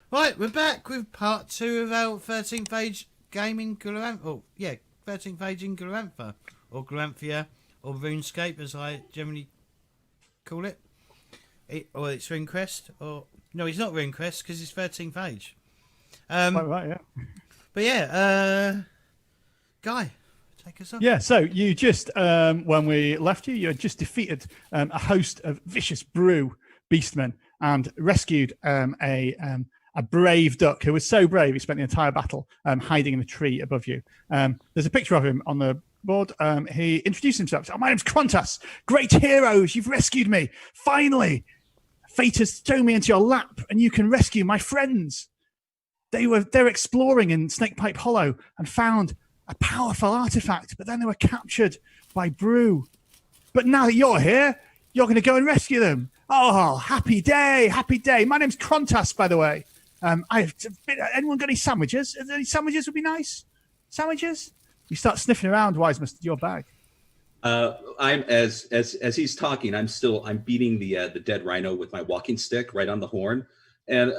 Right, we're back with part 2 of our 13th age game in Glorantha. Oh, yeah, 13th age in Glorantha. Or Gloranthia, or Runescape, as I generally call it. Or it's Runecrest, or... No, it's not Runecrest, because it's 13th age. Right, yeah. But yeah, Guy, take us on. Yeah, so you just, when we left you, you had just defeated a host of vicious brew beastmen and rescued a brave duck who was so brave he spent the entire battle hiding in a tree above you. There's a picture of him on the board. He introduced himself. My name's Krontas. Great heroes, you've rescued me. Finally, fate has thrown me into your lap and you can rescue my friends. They're exploring in Snakepipe Hollow and found a powerful artifact, but then they were captured by Brew. But now that you're here, you're going to go and rescue them. Oh, happy day, happy day. My name's Krontas, by the way. Anyone got any sandwiches? Any sandwiches would be nice. Sandwiches? You start sniffing around, Wiseman, your bag. I'm as he's talking. I'm beating the dead rhino with my walking stick right on the horn, and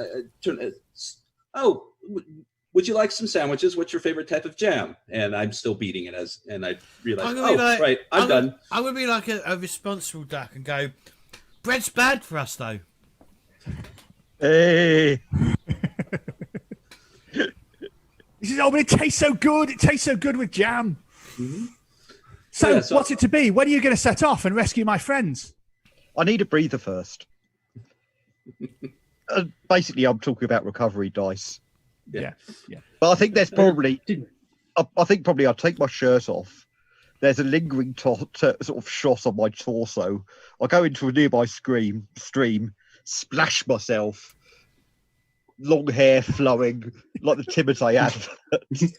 would you like some sandwiches? What's your favorite type of jam? And I'm still beating it and I realize, right, I'm done. I'm gonna be like a responsible duck and go, bread's bad for us though. Hey. He says, oh, but it tastes so good. It tastes so good with jam. Mm-hmm. So what's it to be? When are you going to set off and rescue my friends? I need a breather first. Basically, I'm talking about recovery dice. Yeah. But I think there's probably... I think probably I'll take my shirt off. There's a lingering sort of shot on my torso. I'll go into a nearby stream, splash myself, long hair flowing like the Timothy I had. The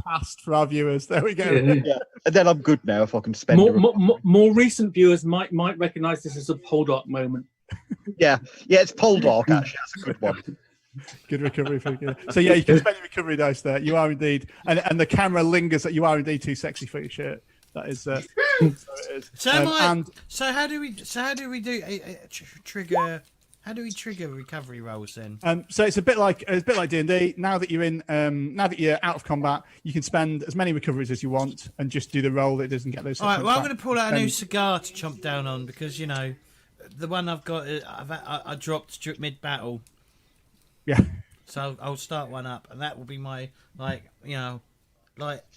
past for our viewers. There we go. Yeah. And then I'm good now if I can spend more recent viewers might recognise this as a Poldark moment. Yeah, it's Poldark actually. That's a good one. Good recovery for you. So yeah, you can spend your recovery dice there. You are indeed, and the camera lingers that you are indeed too sexy for your shirt. That is. So it is. So how do we do trigger? How do we trigger recovery rolls then? So it's a bit like D&D. Now that you're out of combat, you can spend as many recoveries as you want and just do the roll that doesn't get those. All right. Well, I'm going to pull out a new cigar to chomp down on because the one I've got I dropped mid battle. Yeah. So I'll start one up, and that will be my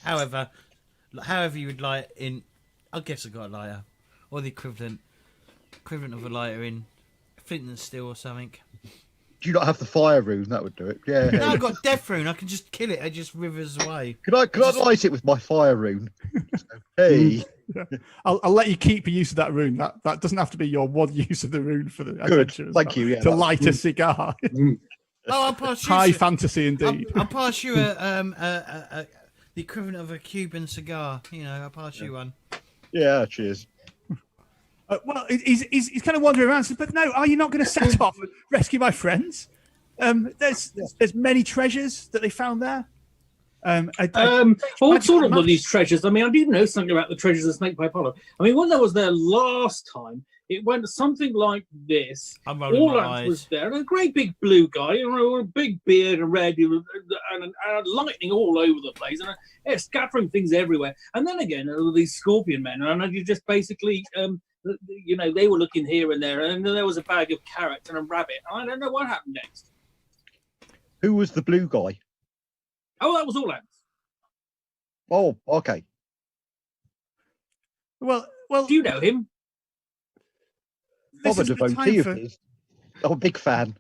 however you would light in. I guess I got a lighter, or the equivalent of a lighter in flint and steel or something. Do you not have the fire rune? That would do it. Yeah. No, I've got death rune. I can just kill it. It just withers away. Could I light it with my fire rune? Hey. I'll let you keep your use of that rune. That doesn't have to be your one use of the rune for the adventure. Thank you. Yeah, to light a cigar. Oh, I'll pass you. High fantasy indeed. I'll pass you the equivalent of a Cuban cigar. I'll pass you one. Yeah, cheers. Well, he's kind of wandering around. But no, are you not going to set off and rescue my friends? There's many treasures that they found there. What sort of these treasures? I mean, I do know something about the treasures of Snakepipe Hollow. I mean, when I was there last time, it went something like this. Orlanthi was there, and a great big blue guy, with a big beard and red, and lightning all over the place, and scattering things everywhere. And then again, there were these scorpion men, and you just basically, they were looking here and there, and then there was a bag of carrots and a rabbit. I don't know what happened next. Who was the blue guy? Oh, that was Orlanthi. Oh, okay. Well, do you know him? I'm a devotee of his. Oh, big fan.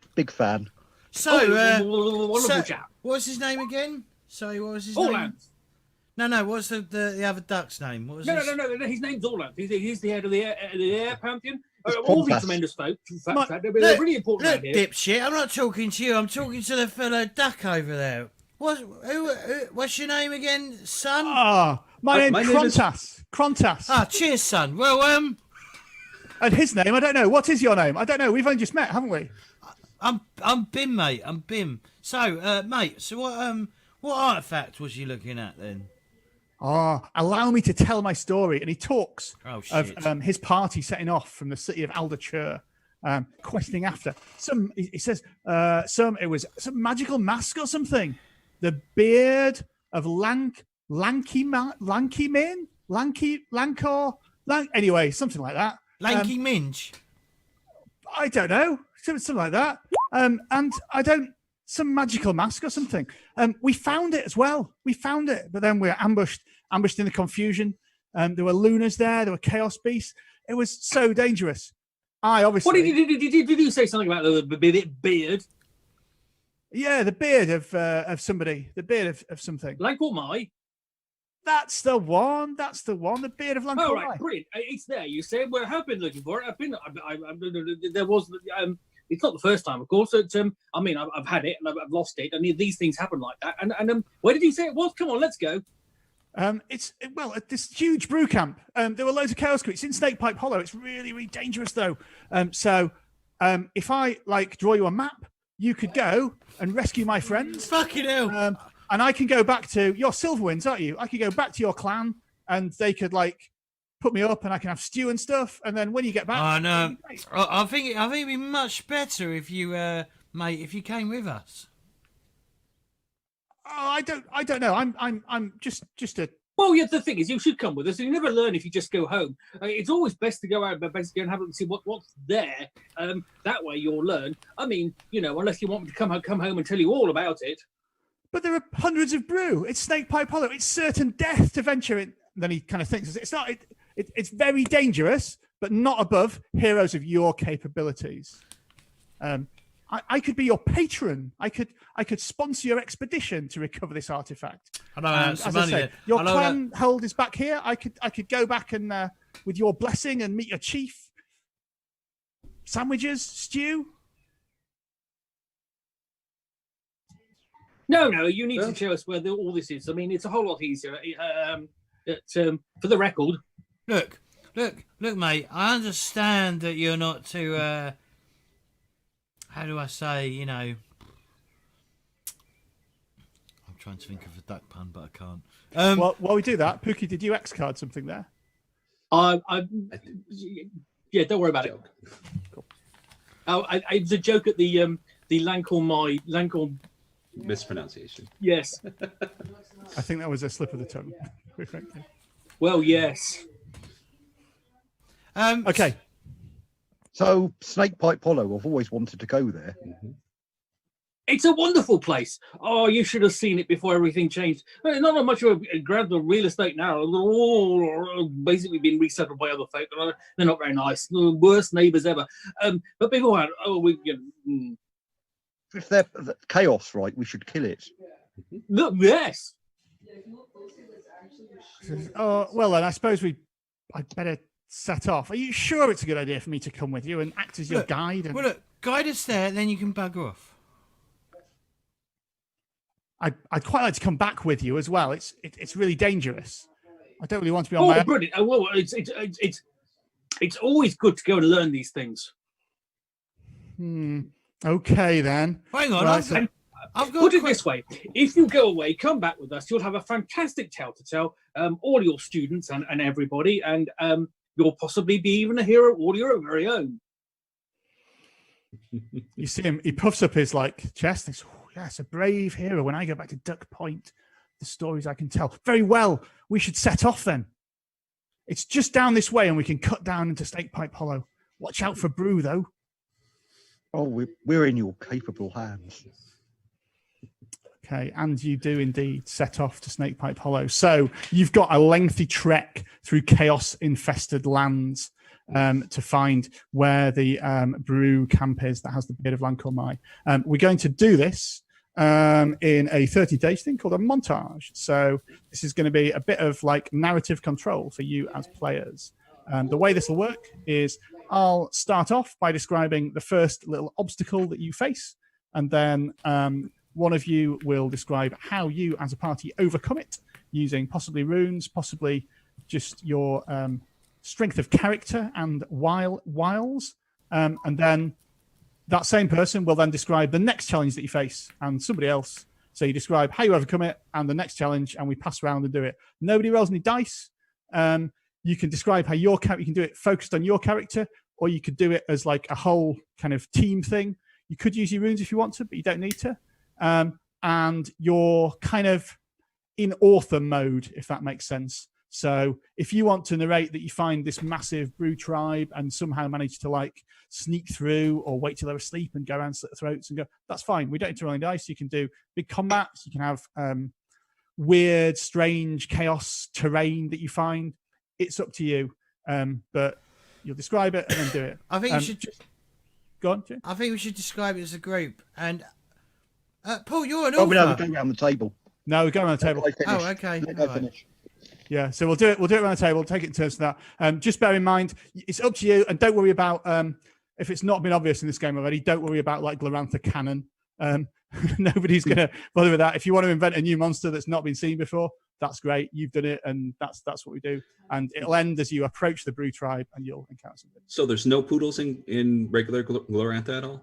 So, wonderful chap. What's his name again? Sorry, what was his name? Orlanthi. No. What's the other duck's name? What was No. His name's Orlanthi. He's the head of the air pantheon. All these tremendous folk. They're really important look, here. Dipshit, I'm not talking to you. I'm talking to the fellow duck over there. What's your name again, son? My name's Krontas. Krontas. Cheers, son. Well, and his name, I don't know. What is your name? I don't know. We've only just met, haven't we? I'm Bim, mate. I'm Bim. So, mate. So what artifact was you looking at then? Allow me to tell my story. And he talks of his party setting off from the city of Aldachur questioning after. He says, it was some magical mask or something. The beard of Lhankhor, anyway, something like that. Lanky Minge. I don't know, something like that. Some magical mask or something. We found it as well. But then we were ambushed in the confusion. There were Lunars there. There were chaos beasts. It was so dangerous. Obviously. What did you say something about the beard? Yeah, the beard of somebody. The beard of something. Lhankhor. That's the one. The beard of Lhankhor. Oh, right, brilliant. It's there. You said, well, I have been looking for it. There was, it's not the first time, of course. I've had it and I've lost it. I mean, these things happen like that. And where did you say it was? Come on, let's go. It's at this huge brew camp. There were loads of chaos creatures in Snakepipe Hollow. It's really, really dangerous though. If I draw you a map, you could go and rescue my friends. Fucking hell. And I can go back to your Silverwinds, aren't you? I could go back to your clan, and they could put me up, and I can have stew and stuff. And then when you get back, oh no, I think it'd be much better if you, mate, if you came with us. Oh, I don't know. I'm just a. Well, yeah. The thing is, you should come with us. You never learn if you just go home. It's always best to go out, but basically and have a look and see what's there. That way you'll learn. I mean, unless you want me to come home and tell you all about it. But there are hundreds of brew. It's Snakepipe Hollow. It's certain death to venture in. Then he kind of thinks it's not. It's very dangerous, but not above heroes of your capabilities. I could be your patron. I could sponsor your expedition to recover this artifact. I know. As I say, your clan hold is back here. I could go back and with your blessing and meet your chief. Sandwiches, stew. No, you need to show us where all this is. I mean, it's a whole lot easier. For the record. Look, mate. I understand that you're not too. How do I say? I'm trying to think of a duck pun, but I can't. While we do that, Pookie, did you X card something there? Yeah, don't worry about it. Cool. It was a joke at the Lhankhor. Mispronunciation. Yes. I think that was a slip of the tongue. Well, yes. Okay. So, Snakepipe Hollow, I've always wanted to go there. Mm-hmm. It's a wonderful place. Oh, you should have seen it before everything changed. Not much of a grabbed of real estate now. They're all basically been resettled by other folk. They're not very nice. The worst neighbours ever. But beforehand, If they're chaos, right, we should kill it. Look, yes. Oh, well, then I suppose I'd better set off. Are you sure it's a good idea for me to come with you and act as your guide? Well, look, guide us there, then you can bugger off. I'd quite like to come back with you as well. It's really dangerous. I don't really want to be on my own. Brilliant. Well, it's always good to go and learn these things. Okay, then. Hang on, Right, I've got put it this way: if you go away, come back with us, you'll have a fantastic tale to tell all your students and everybody, and you'll possibly be even a hero all your very own. You see him; he puffs up his chest. And says, oh, yes, a brave hero. When I go back to Duck Point, the stories I can tell. Very well. We should set off then. It's just down this way, and we can cut down into Snakepipe Hollow. Watch out for Brew, though. Oh, we're in your capable hands. Okay, and you do indeed set off to Snakepipe Hollow. So you've got a lengthy trek through chaos-infested lands to find where the brew camp is that has the beard of Lhankhor. We're going to do this in a 30-day thing called a montage. So this is going to be a bit of narrative control for you as players. The way this will work is I'll start off by describing the first little obstacle that you face, and then one of you will describe how you as a party overcome it using possibly runes, possibly just your strength of character and wiles. And then that same person will then describe the next challenge that you face, and somebody else. So you describe how you overcome it and the next challenge, and we pass around and do it. Nobody rolls any dice. You can describe how you can do it focused on your character, or you could do it as like a whole kind of team thing. You could use your runes if you want to, but you don't need to. And you're kind of in author mode, if that makes sense. So if you want to narrate that you find this massive brew tribe and somehow manage to like sneak through or wait till they're asleep and go around slit throats and go, that's fine. We don't need to roll any dice. You can do big combats. You can have weird, strange, chaos terrain that you find. It's up to you. But you'll describe it and then do it. I think you should just go on, Jim. I think we should describe it as a group. And Paul, you're an Oh, we author. don't go around the table. No, we go around the table. Oh, okay. Let go finish. Yeah, so we'll do it around the table. We'll take it in terms of that. Just bear in mind, it's up to you, and don't worry about if it's not been obvious in this game already. Don't worry about like Glorantha canon. Nobody's going to bother with that. If you want to invent a new monster that's not been seen before, that's great. You've done it, and that's what we do. And it'll end as you approach the brew tribe, and you'll encounter something. So there's no poodles in regular Glorantha at all?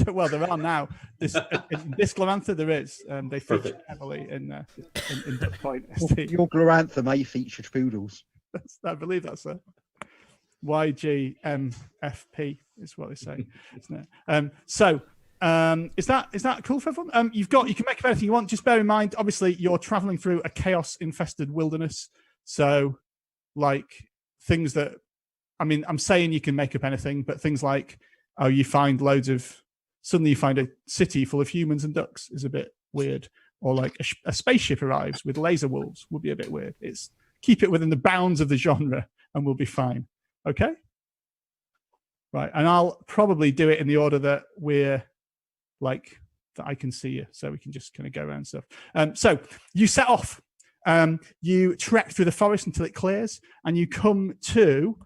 Well, there are now. In this Glorantha, there is. They feature heavily in Duck Point. Your Glorantha may feature poodles. I believe that's a YGMFP is what they say, isn't it? Is that cool for everyone? You can make up anything you want. Just bear in mind, obviously, you're traveling through a chaos-infested wilderness. So, like things that, I mean, I'm saying you can make up anything, but things like, suddenly you find a city full of humans and ducks is a bit weird. Or like a spaceship arrives with laser wolves would be a bit weird. Keep it within the bounds of the genre and we'll be fine. Okay? Right. And I'll probably do it in the order that we're like, that I can see you. So we can just kind of go around stuff. So you set off. You trek through the forest until it clears and you come to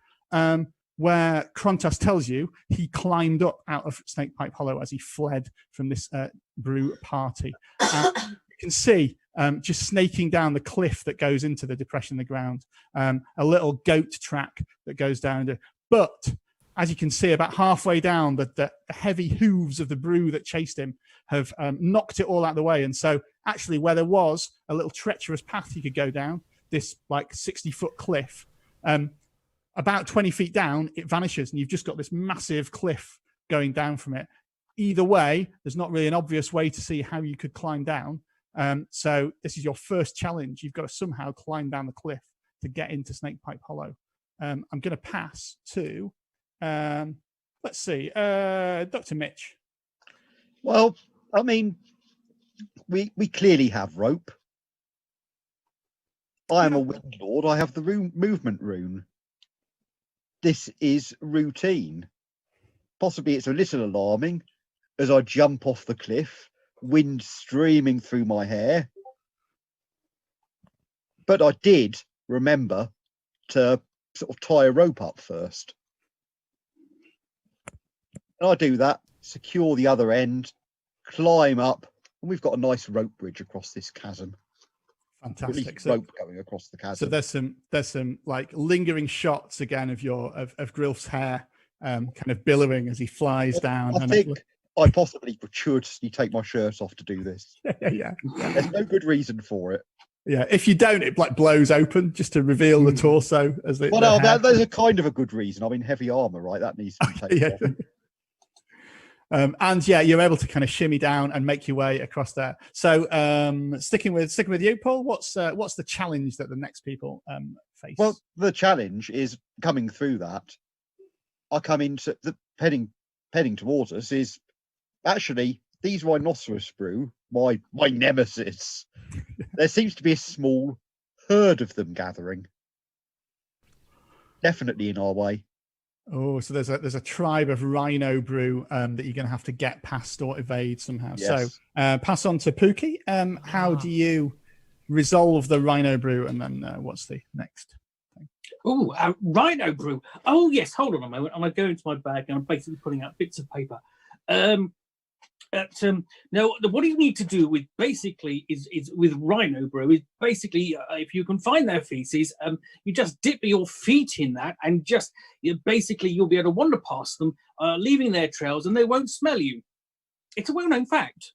where Krontas tells you he climbed up out of Snakepipe Hollow as he fled from this brew party. You can see just snaking down the cliff that goes into the depression in the ground, a little goat track that goes down. But as you can see, about halfway down, the heavy hooves of the brew that chased him have knocked it all out of the way. And so actually where there was a little treacherous path you could go down, this like 60-foot cliff, about 20 feet down, it vanishes and you've just got this massive cliff going down from it. Either way, there's not really an obvious way to see how you could climb down. So this is your first challenge. You've got to somehow climb down the cliff to get into Snakepipe Hollow. I'm going to pass to, let's see, Dr. Mitch. Well, I mean, we clearly have rope. I am a wind lord. I have the movement rune. This is routine. Possibly it's a little alarming as I jump off the cliff, wind streaming through my hair. But I did remember to sort of tie a rope up first. And I do that, secure the other end, climb up, and we've got a nice rope bridge across this chasm. Fantastic. Rope going across the chasm. So there's some like lingering shots again of Grilf's hair kind of billowing as he flies down. I think I possibly gratuitously take my shirt off to do this. Yeah. There's no good reason for it. Yeah, if you don't, it like blows open just to reveal the torso as the. Well, no, there's a kind of a good reason. I'm in heavy armor, right? That needs to be taken off. And yeah, you're able to kind of shimmy down and make your way across there. So sticking with you, Paul, what's the challenge that the next people face? Well, the challenge is coming through that. I come into the heading towards us is actually these rhinoceros brew, my nemesis. There seems to be a small herd of them gathering. Definitely in our way. Oh, so there's a tribe of Rhino Brew that you're going to have to get past or evade somehow. Yes. So pass on to Pookie. How do you resolve the Rhino Brew, and then what's the next thing? Oh, Rhino Brew. Oh, yes. Hold on a moment. I'm going to go into my bag and I'm basically putting out bits of paper. Now, what you need to do with basically is with Rhino Brew is basically if you can find their feces, you just dip your feet in that and just basically you'll be able to wander past them, leaving their trails, and they won't smell you. It's a well-known fact.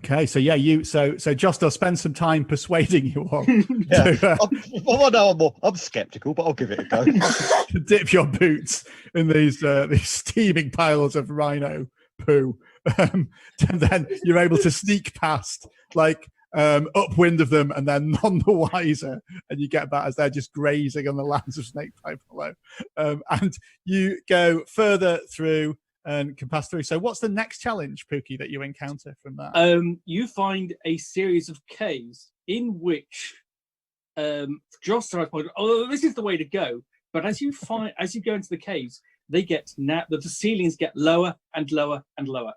Okay, so yeah, so Jost, I'll spend some time persuading you all Yeah. to, I'm skeptical, but I'll give it a go. to dip your boots in these steaming piles of rhino poo, and then you're able to sneak past, like upwind of them, and then none the wiser, and you get back as they're just grazing on the lands of Snakepipe Hollow, and you go further through and can pass through. So what's the next challenge, Pookie, that you encounter from that? You find a series of caves in which Joss pointed, oh, this is the way to go. But as you go into the caves, the ceilings get lower and lower and lower.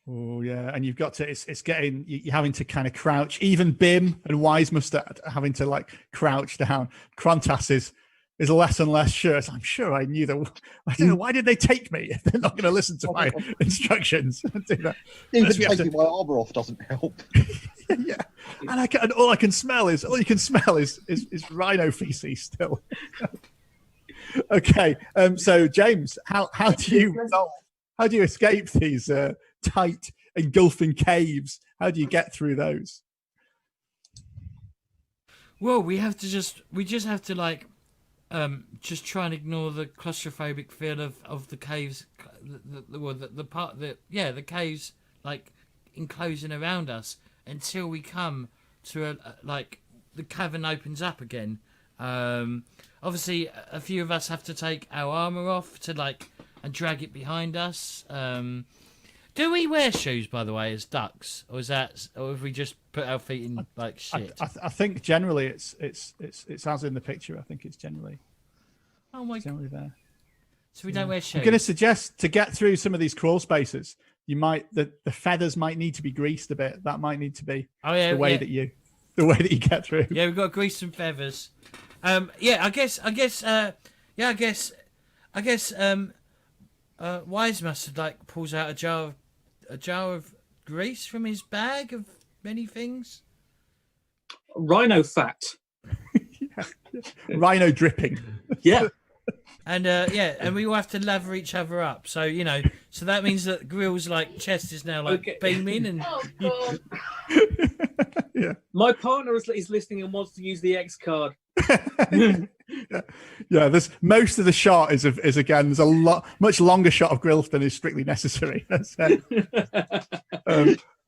Oh yeah, and you've got to it's getting, you're having to kind of crouch. Even Bim and Wise Mustard are having to like crouch down. Krontas is less and less sure. So I'm sure I knew that. I don't know, why did they take me if they're not going to listen to my instructions? Even taking my armour off doesn't help. Yeah, and all you can smell is rhino feces still. Okay, so James, how do you escape these tight, engulfing caves? How do you get through those? Well, we just have to like just try and ignore the claustrophobic feel of the caves, the caves like enclosing around us until we come to the cavern opens up again. Obviously, a few of us have to take our armour off and drag it behind us. Do we wear shoes, by the way, as ducks, or have we just put our feet in like shit? I think generally it's as in the picture. I think it's generally. Oh my! Generally there. So we don't wear shoes. I'm going to suggest to get through some of these crawl spaces, the feathers might need to be greased a bit. That might need to be the way that you get through. Yeah, we've got to grease some feathers. I guess. Wise Mustard pulls out a jar of grease from his bag of many things. Rhino fat. Rhino dripping. Yeah. And we all have to lather each other up. So so that means that Grill's chest is now beaming and. Oh God. Yeah. My partner is listening and wants to use the X card. Yeah, there's most of the shot is again. There's a much longer shot of Grill than is strictly necessary.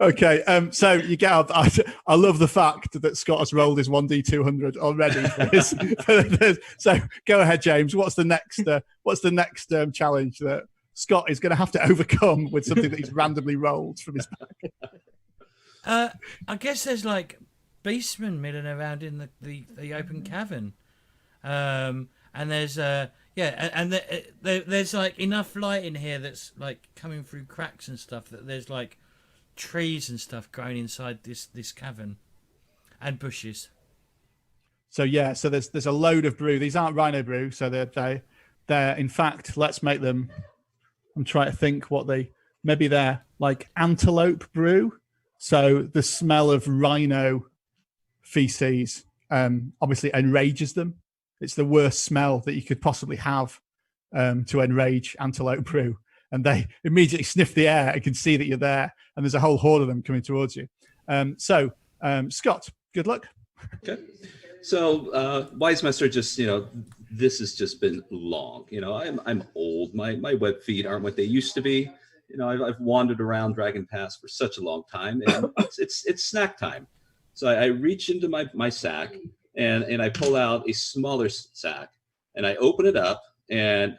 Okay, so you get out. I love the fact that Scott has rolled his 1d200 already for this. So go ahead, James. What's the next challenge that Scott is going to have to overcome with something that he's randomly rolled from his bag? I guess there's beastmen milling around in the open cavern, and there's there's enough light in here that's coming through cracks and stuff that there's trees and stuff growing inside this cavern, and bushes. So there's a load of brew. These aren't Rhino Brew, so they're in fact, let's make them. I'm trying to think what maybe they're antelope brew. So the smell of rhino feces obviously enrages them. It's the worst smell that you could possibly have to enrage antelope brew. And they immediately sniff the air and can see that you're there. And there's a whole horde of them coming towards you. Scott, good luck. Okay. So Wise Master just, this has just been long. I'm old. My web feet aren't what they used to be. I've wandered around Dragon Pass for such a long time, and it's snack time. So I reach into my sack and I pull out a smaller sack and I open it up and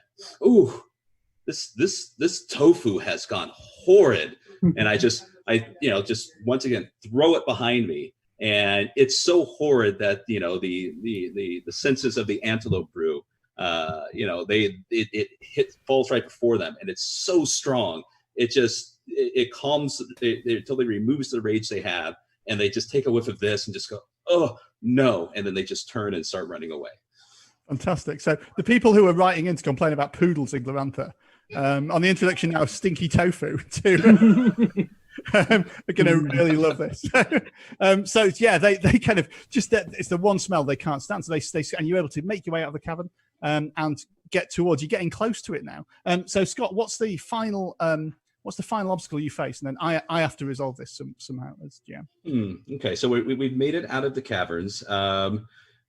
this tofu has gone horrid, and I just once again throw it behind me, and it's so horrid that the senses of the antelope brew it falls right before them, and it's so strong. It calms it until they removes the rage they have, and they just take a whiff of this and just go, oh no, and then they just turn and start running away. Fantastic. So the people who are writing in to complain about poodles in Glorantha, on the introduction now of stinky tofu too, are going to really love this. They kind of just, it's the one smell they can't stand. So they and you're able to make your way out of the cavern and get towards, you're getting close to it now. So Scott, what's the final what's the final obstacle you face? And then I have to resolve this somehow as GM. Okay, so we've made it out of the caverns,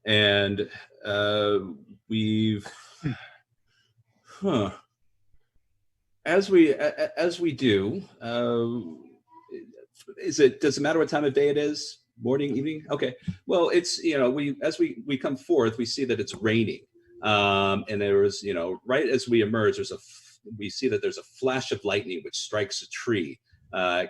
and we've as we do. Does it matter what time of day it is? Morning, evening? Okay. Well, it's, we come forth, we see that it's raining. And there was, right as we emerge, we see that there's a flash of lightning which strikes a tree,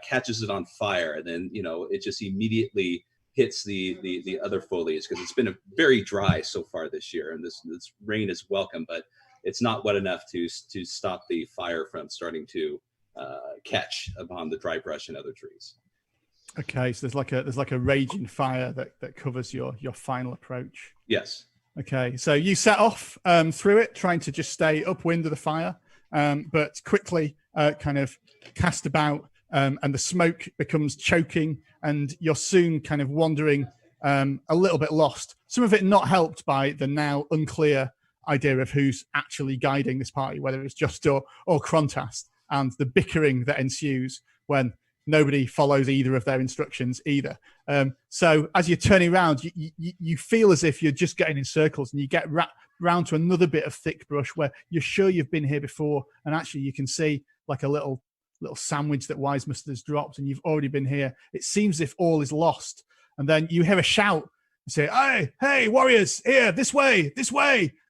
catches it on fire, and then, it just immediately hits the other foliage, because it's been very dry so far this year, and this rain is welcome, but it's not wet enough to stop the fire from starting to catch upon the dry brush and other trees. Okay, so there's like a raging fire that covers your final approach. Yes. Okay, so you set off through it, trying to just stay upwind of the fire, but quickly kind of cast about, and the smoke becomes choking, and you're soon kind of wandering a little bit lost. Some of it not helped by the now unclear idea of who's actually guiding this party, whether it's Just or Krantast, and the bickering that ensues when nobody follows either of their instructions either. So as you're turning around, you feel as if you're just getting in circles, and you get round to another bit of thick brush where you're sure you've been here before, and actually you can see like a little sandwich that Wise Mustard has dropped, and you've already been here. It seems as if all is lost, and then you hear a shout and say, hey, warriors, here, this way,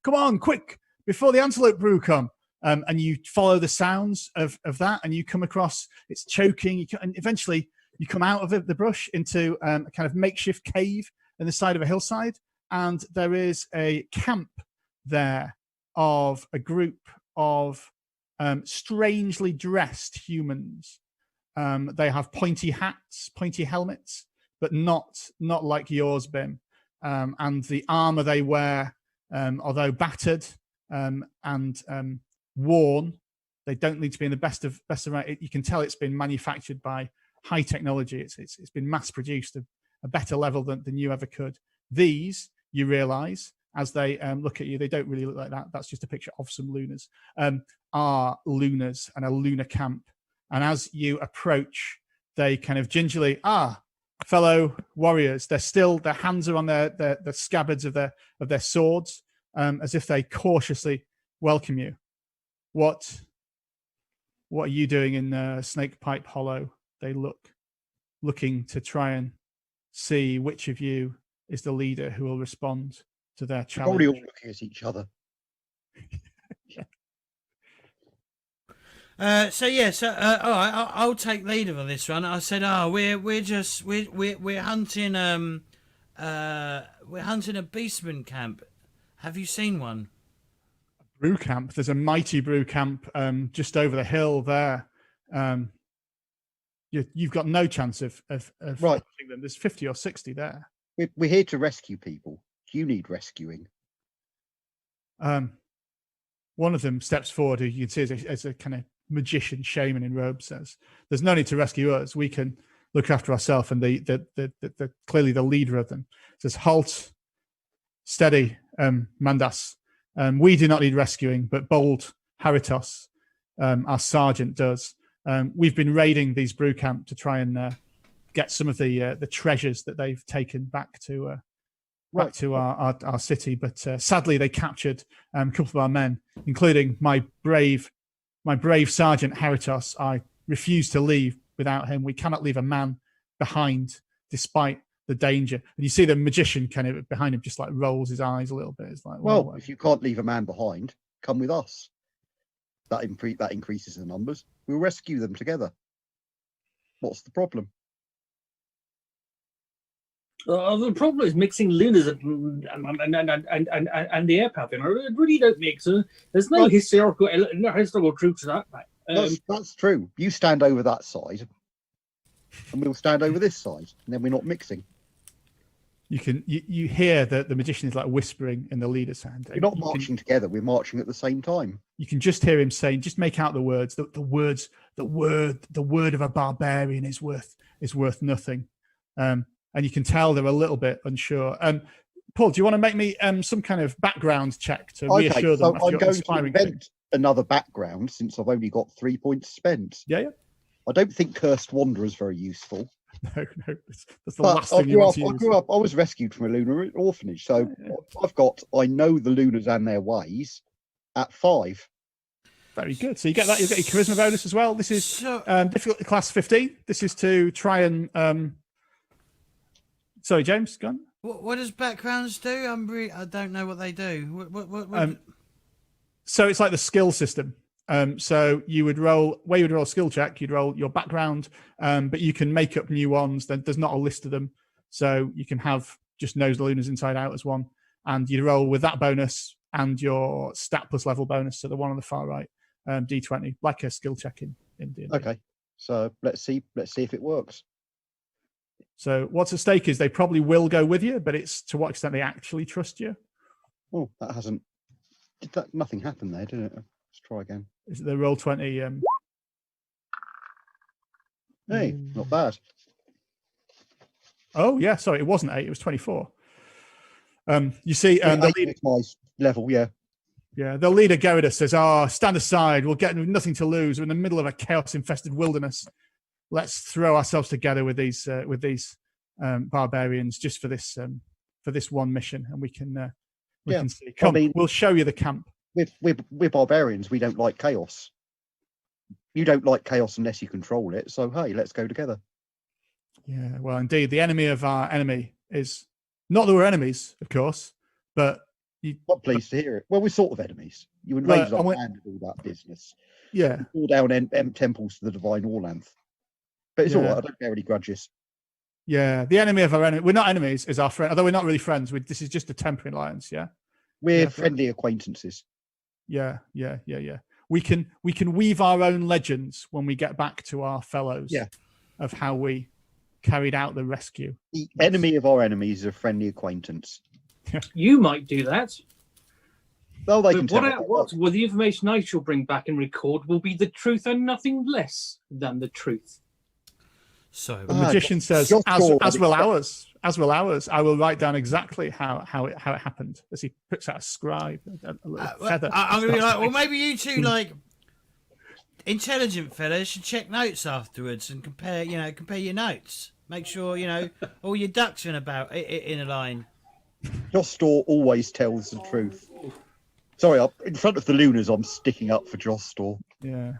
come on, quick, before the antelope brew come. And you follow the sounds of that, and you come across, it's choking, and eventually you come out of the brush into a kind of makeshift cave in the side of a hillside, and there is a camp there of a group of strangely dressed humans. They have pointy hats, pointy helmets, but not like yours, Bim. And the armour they wear, although battered and worn, they don't need to be in the best of right. You can tell it's been manufactured by high technology. It's been mass produced at a better level than you ever could. These, you realise, as they look at you, they don't really look like that. That's just a picture of some Lunars. Are Lunars and a lunar camp. And as you approach, they kind of gingerly, fellow warriors. Their hands are on the scabbards of their swords, as if they cautiously welcome you. What are you doing in Snake Pipe Hollow? They looking to try and see which of you is the leader who will respond to their challenge. Probably all looking at each other. All right, I'll take lead of this one. I said, we're hunting we're hunting a beastman camp. Have you seen one? Brew camp. There's a mighty brew camp just over the hill there. You've got no chance of right. Them. There's 50 or 60 there. We're here to rescue people. Do you need rescuing? One of them steps forward, who you can see as a kind of magician shaman in robes, says, "There's no need to rescue us. We can look after ourselves." And the clearly the leader of them says, "Halt, steady, Mandas. We do not need rescuing, but bold Haritos, our sergeant, does. We've been raiding these brew camp to try and get some of the treasures that they've taken back to our city. But sadly, they captured a couple of our men, including my brave sergeant Haritos. I refuse to leave without him. We cannot leave a man behind, despite the danger." And you see the magician kind of behind him just like rolls his eyes a little bit. It's like, well, if you can't leave a man behind, come with us. That increases the numbers. We'll rescue them together. What's the problem? The problem is mixing Lunars and the air path. It really don't mix. There's no historical truth to that. That's true. You stand over that side, and we'll stand over this side, and then we're not mixing. You hear that the magician is like whispering in the leader's hand. We're not marching together. We're marching at the same time. You can just hear him saying, just make out the words. The word of a barbarian is worth nothing. And you can tell they're a little bit unsure. Paul, do you want to make me some kind of background check to reassure them? So I'm going to invent another background since I've only got 3 points spent. Yeah. I don't think Cursed Wanderer is very useful. No, that's the last thing you want to use. I grew up. I was rescued from a lunar orphanage, so I know the Lunars and their ways at 5. Very good. So you get that. You get your charisma bonus as well. This is difficulty class 15. This is to try and. Sorry, James, go on. What does backgrounds do? I don't know what they do. What? So it's like the skill system. So you would roll where you would roll a skill check. You'd roll your background, but you can make up new ones. Then there's not a list of them, so you can have just knows the Lunars inside out as one, and you roll with that bonus and your stat plus level bonus. So the one on the far right, D20, like a skill check in D&D. Okay, so let's see if it works. So what's at stake is they probably will go with you, but it's to what extent they actually trust you. Oh, that hasn't. Nothing happened there, did it? Let's try again. Is it the roll 20? Hey, not bad. Oh yeah, sorry, it wasn't 8. It was 24. You see, the leader, my level, yeah. Yeah, the leader Gerardus says, stand aside. We'll get nothing to lose. We're in the middle of a chaos-infested wilderness. Let's throw ourselves together with these barbarians just for this one mission, and we can see. Come, we'll show you the camp. We're barbarians. We don't like chaos. You don't like chaos unless you control it. So hey, let's go together. Yeah, well, indeed, the enemy of our enemy is not that we're enemies, of course, but not pleased to hear it. Well, we're sort of enemies. You invaded our land and all that business. Yeah, all down temples to the divine Orlanthi. But it's all right. I don't bear any grudges. Yeah, the enemy of our enemy. We're not enemies. Is our friend, although we're not really friends. This is just a temporary alliance. Yeah, we're friendly acquaintances. Yeah. We can weave our own legends when we get back to our fellows. Yeah. Of how we carried out the rescue. The enemy of our enemies is a friendly acquaintance. You might do that. Well, they can tell. Well, the information I shall bring back and record will be the truth and nothing less than the truth. So the magician says, as will ours. I will write down exactly how it happened as he puts out a scribe, a feather. I'm gonna be like, well, maybe you two intelligent fellas should check notes afterwards and compare your notes. Make sure all your ducks are in a line. Jostor always tells the truth. Sorry, in front of the Lunars, I'm sticking up for Jostor. Yeah.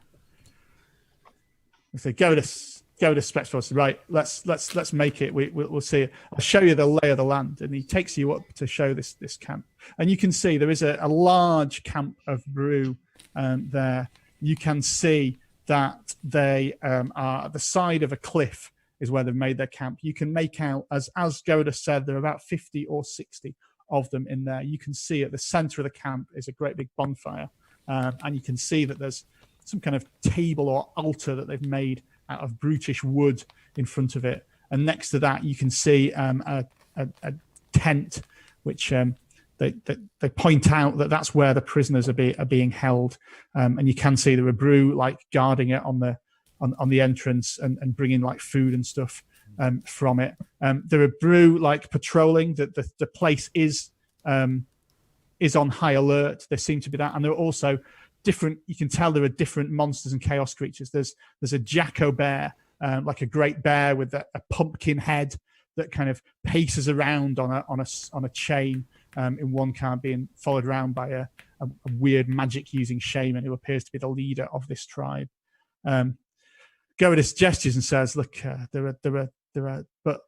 So go to Spectros. Right, let's make it. We'll see it. I'll show you the lay of the land, and he takes you up to show this camp. And you can see there is a large camp of brew there. You can see that they are at the side of a cliff is where they've made their camp. You can make out, as Goda said, there are about 50 or 60 of them in there. You can see at the center of the camp is a great big bonfire, and you can see that there's some kind of table or altar that they've made out of brutish wood in front of it. And next to that, you can see a tent, which they point out that's where the prisoners are being held. And you can see there are brew guarding it on the entrance and bringing food and stuff from it. There are brew patrolling that the place is on high alert. There seem to be that, and there are also different. You can tell there are different monsters and chaos creatures. There's a Jacko bear, like a great bear with a pumpkin head that kind of paces around on a chain in one car, being followed around by a weird magic using shaman who appears to be the leader of this tribe. Goadis gestures and says, "Look, there are but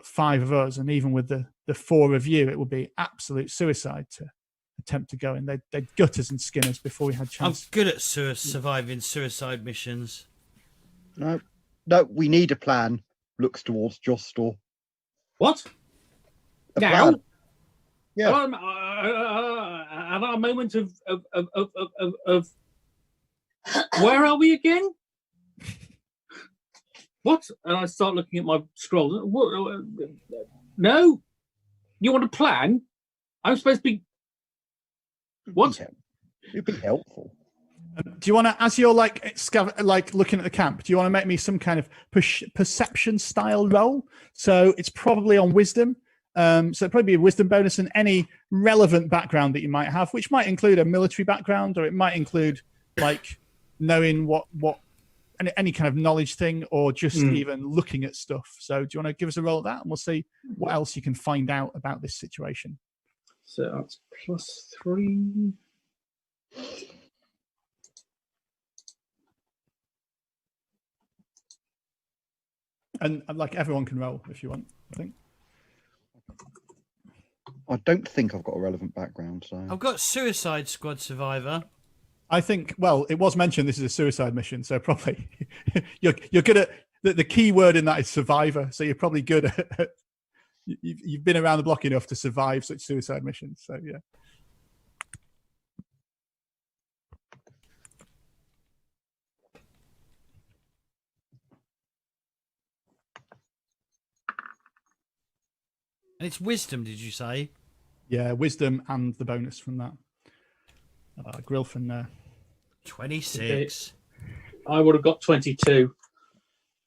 5 of us, and even with the 4 of you, it would be absolute suicide to attempt to go in. They'd gut us and skin us before we had a chance." I'm good at surviving suicide missions. No, we need a plan. Looks towards Jostor. What? A now? Plan. Yeah. Have a moment of where are we again? What? And I start looking at my scroll. No, you want a plan? I'm supposed to be. What? It'd be helpful. Do you want to, as you're looking at the camp, do you want to make me some kind of perception style roll? So it's probably on wisdom, So it'd probably be a wisdom bonus and any relevant background that you might have, which might include a military background, or it might include like knowing what any kind of knowledge thing, or just even looking at stuff. So do you want to give us a roll at that, and we'll see what else you can find out about this situation. So that's +3. And like everyone can roll if you want, I think. I don't think I've got a relevant background, so I've got Suicide Squad survivor. I think, well, it was mentioned this is a suicide mission, so probably you're good at the key word in that is survivor. So you're probably good at you've been around the block enough to survive such suicide missions. So yeah. And it's wisdom, did you say? Yeah, wisdom and the bonus from that. Grill from there. 26. I would have got 22.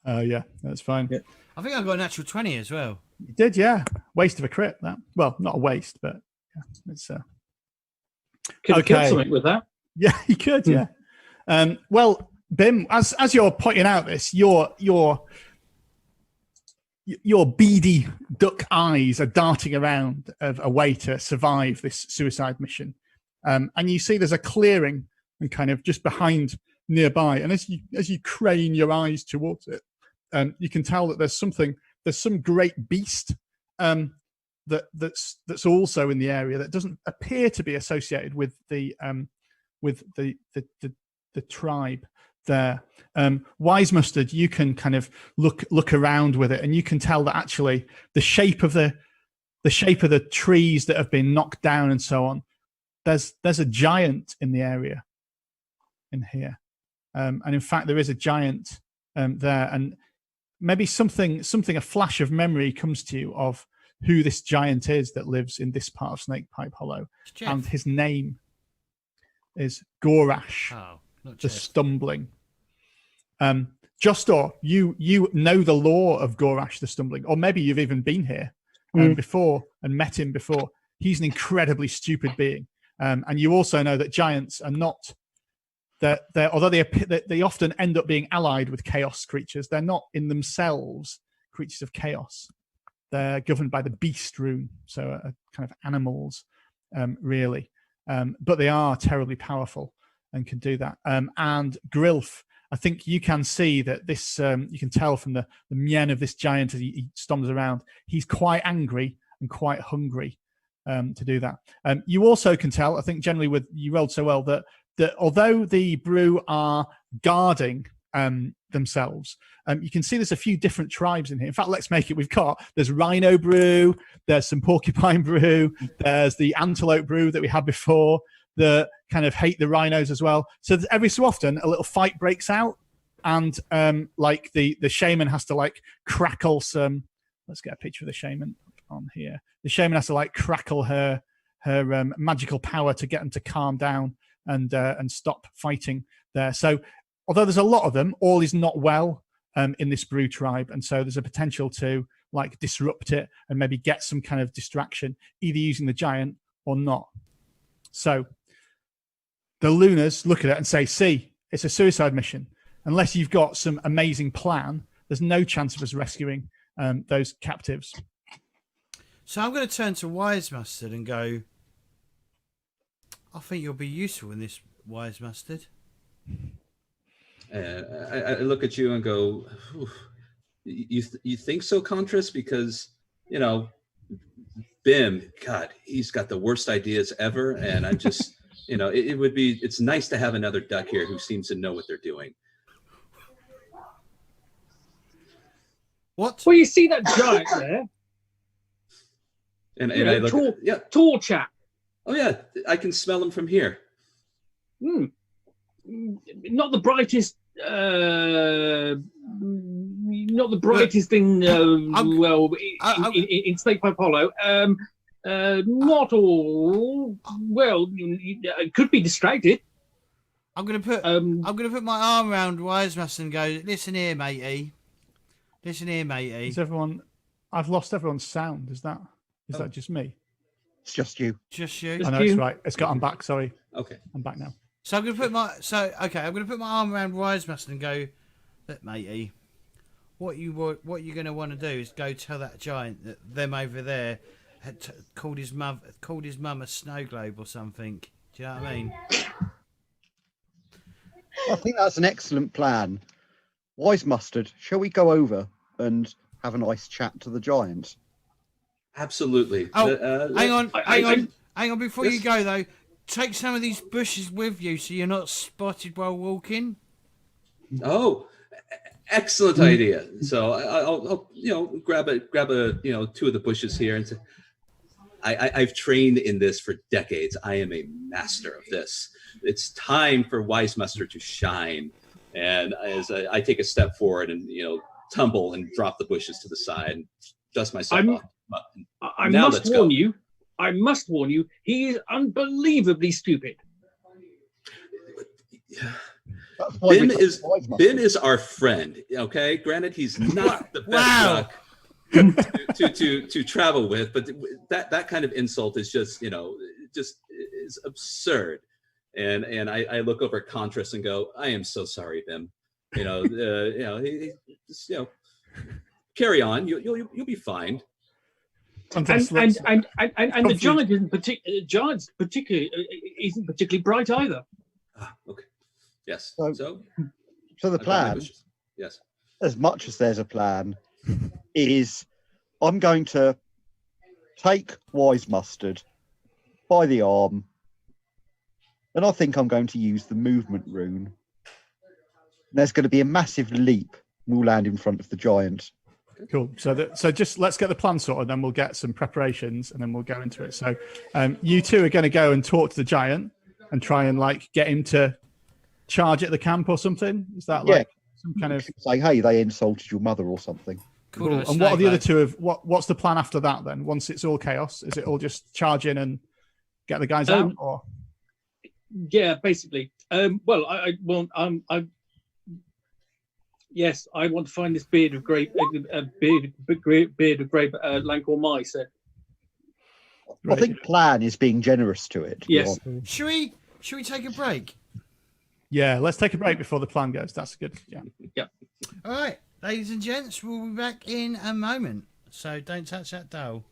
Yeah, that's fine. Yeah. I think I got a natural 20 as well. You did, yeah. Waste of a crit, that. Well, not a waste, but yeah, it's Could have killed something with that. Yeah, you could, yeah. Well, Bim, as you're pointing out this, your beady duck eyes are darting around of a way to survive this suicide mission. And you see there's a clearing and kind of just behind nearby. And as you crane your eyes towards it, you can tell that there's some great beast that's also in the area that doesn't appear to be associated with the tribe there. Wise Mustard, you can kind of look around with it, and you can tell that actually the shape of the trees that have been knocked down and so on, there's a giant in the area in here, and in fact there is a giant there, and maybe a flash of memory comes to you of who this giant is that lives in this part of Snakepipe Hollow, and his name is Gorash. Oh, not the Jeff. Stumbling. Justor, you know the lore of Gorash the Stumbling, or maybe you've even been here before and met him before. He's an incredibly stupid being, and you also know that giants are not. Although they often end up being allied with chaos creatures, they're not in themselves creatures of chaos. They're governed by the beast rune, so kind of animals, really. But they are terribly powerful and can do that. And Grilf, I think you can see that this, you can tell from the mien of this giant as he stomps around, he's quite angry and quite hungry to do that. You also can tell, I think generally you rolled so well, that although the brew are guarding themselves, you can see there's a few different tribes in here. In fact, let's make it. There's Rhino Brew, there's some Porcupine Brew, there's the Antelope Brew that we had before, that kind of hate the rhinos as well. So every so often a little fight breaks out, and like the shaman has to like crackle some. Let's get a picture of the shaman on here. The shaman has to like crackle her magical power to get them to calm down and stop fighting there. So although there's a lot of them, all is not well in this brew tribe, and so there's a potential to like disrupt it and maybe get some kind of distraction, either using the giant or not. So the Lunars look at it and say, see, it's a suicide mission. Unless you've got some amazing plan, there's no chance of us rescuing those captives. So I'm going to turn to Wise Mustard and go, I think you'll be useful in this, Wise Mustard. I look at you and go, you think so, Contras? Because, you know, Bim, God, he's got the worst ideas ever. And I just, you know, it's nice to have another duck here who seems to know what they're doing. What? Well, you see that giant there? And I look, tall, yeah, tall chap. Oh yeah, I can smell him from here. Not the brightest. Not the brightest thing. Well, in Snakepipe Hollow. Not all. Well, it could be distracted. I'm gonna put my arm around Wise Mustard and go, listen here, matey. Listen here, matey. Is everyone? I've lost everyone's sound. Is that? Is that just me? It's just you. Just you. I know it's right. It's got. I'm back. Sorry. Okay. I'm back now. So I'm gonna put my I'm gonna put my arm around Wisemaster and go, look, matey, what you gonna want to do is go tell that giant that them over there had called his mum a snow globe or something. Do you know what I mean? I think that's an excellent plan. Wise Mustard, shall we go over and have a nice chat to the giant? Absolutely. Oh, hang on. Before Yes? you go though, take some of these bushes with you so you're not spotted while walking. Oh, excellent idea. So I'll grab a two of the bushes here and say, I've trained in this for decades. I am a master of this. It's time for Wisemaster to shine. And as I take a step forward and tumble and drop the bushes to the side and dust myself off. I must warn you, he is unbelievably stupid. Ben is our friend. Okay, granted, he's not the best duck to travel with, but that kind of insult is just is absurd. And I look over at Contrast and go, I am so sorry, Bim. Carry on. You'll be fine. And the giant isn't particularly bright either. Ah, okay. Yes. So the plan, yes, as much as there's a plan, is I'm going to take Wise Mustard by the arm, and I think I'm going to use the movement rune. There's going to be a massive leap. We'll land in front of the giant. Cool. So just let's get the plan sorted, then we'll get some preparations, and then we'll go into it. So you two are going to go and talk to the giant and try and get him to charge at the camp or something. Is that some kind of say, hey, they insulted your mother or something? Cool. And what are the other two of what's the plan after that then? Once it's all chaos, is it all just charge in and get the guys out, or? Yeah, basically. Yes, I want to find this beard of grey Lhankhor mice. I think plan is being generous to it. Yes. Should we take a break? Yeah, let's take a break before the plan goes. That's good. Yeah. Yeah. All right, ladies and gents, we'll be back in a moment. So don't touch that dial.